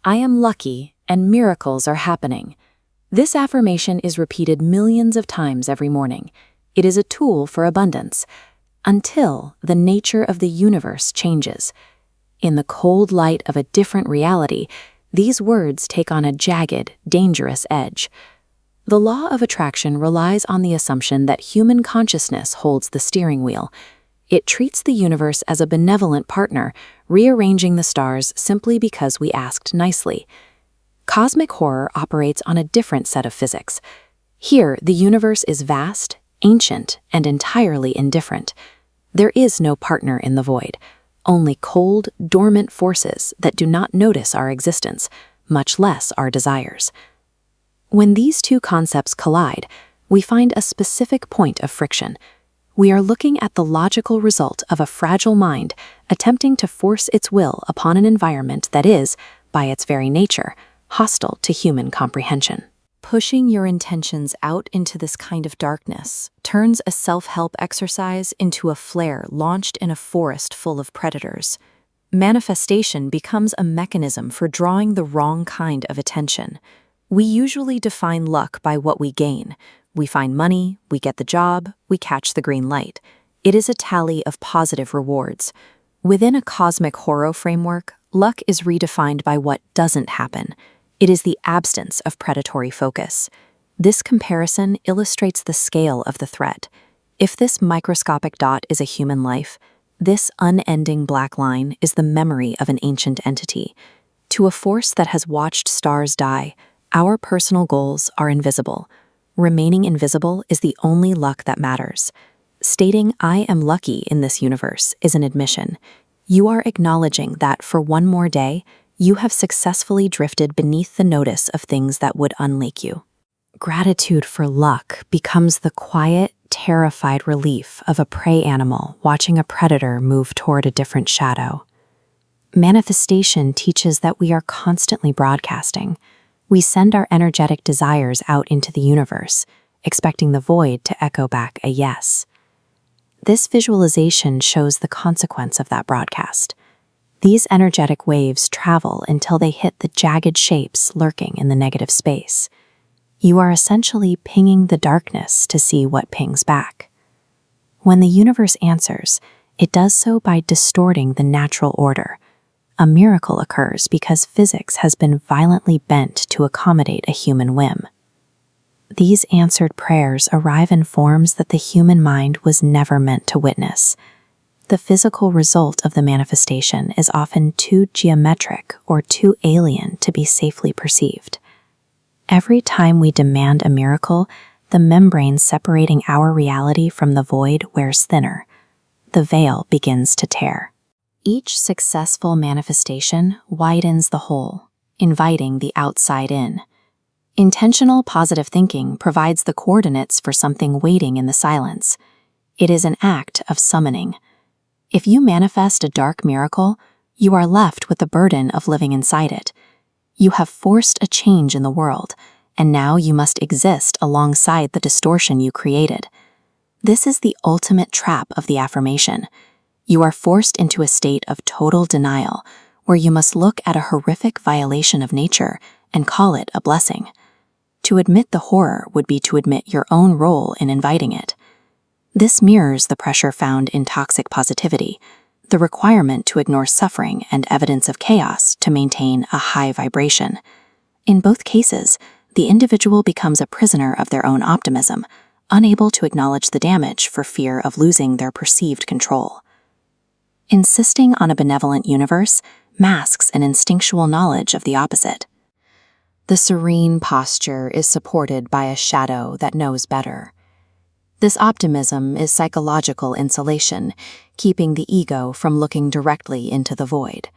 I am lucky and miracles are happening. This affirmation is repeated millions of times every morning. It is a tool for abundance, until the nature of the universe changes. In the cold light of a different reality, these words take on a jagged, dangerous edge. The law of attraction relies on the assumption that human consciousness holds the steering wheel. It treats the universe as a benevolent partner, rearranging the stars simply because we asked nicely. Cosmic horror operates on a different set of physics. Here, the universe is vast, ancient, and entirely indifferent. There is no partner in the void, only cold, dormant forces that do not notice our existence, much less our desires. When these two concepts collide, we find a specific point of friction. We are looking at the logical result of a fragile mind attempting to force its will upon an environment that is, by its very nature, hostile to human comprehension. Pushing your intentions out into this kind of darkness turns a self-help exercise into a flare launched in a forest full of predators. Manifestation becomes a mechanism for drawing the wrong kind of attention. We usually define luck by what we gain. We find money, we get the job, we catch the green light. It is a tally of positive rewards. Within a cosmic horror framework, luck is redefined by what doesn't happen. It is the absence of predatory focus. This comparison illustrates the scale of the threat. If this microscopic dot is a human life, this unending black line is the memory of an ancient entity. To a force that has watched stars die, our personal goals are invisible. Remaining invisible is the only luck that matters. Stating "I am lucky in this universe" is an admission. You are acknowledging that for one more day, you have successfully drifted beneath the notice of things that would unlake you. Gratitude for luck becomes the quiet, terrified relief of a prey animal watching a predator move toward a different shadow. Manifestation teaches that we are constantly broadcasting. We send our energetic desires out into the universe, expecting the void to echo back a yes. This visualization shows the consequence of that broadcast. These energetic waves travel until they hit the jagged shapes lurking in the negative space. You are essentially pinging the darkness to see what pings back. When the universe answers, it does so by distorting the natural order. A miracle occurs because physics has been violently bent to accommodate a human whim. These answered prayers arrive in forms that the human mind was never meant to witness. The physical result of the manifestation is often too geometric or too alien to be safely perceived. Every time we demand a miracle, the membrane separating our reality from the void wears thinner. The veil begins to tear. Each successful manifestation widens the hole, inviting the outside in. Intentional positive thinking provides the coordinates for something waiting in the silence. It is an act of summoning. If you manifest a dark miracle, you are left with the burden of living inside it. You have forced a change in the world, and now you must exist alongside the distortion you created. This is the ultimate trap of the affirmation. You are forced into a state of total denial, where you must look at a horrific violation of nature and call it a blessing. To admit the horror would be to admit your own role in inviting it. This mirrors the pressure found in toxic positivity, the requirement to ignore suffering and evidence of chaos to maintain a high vibration. In both cases, the individual becomes a prisoner of their own optimism, unable to acknowledge the damage for fear of losing their perceived control. Insisting on a benevolent universe masks an instinctual knowledge of the opposite. The serene posture is supported by a shadow that knows better. This optimism is psychological insulation, keeping the ego from looking directly into the void.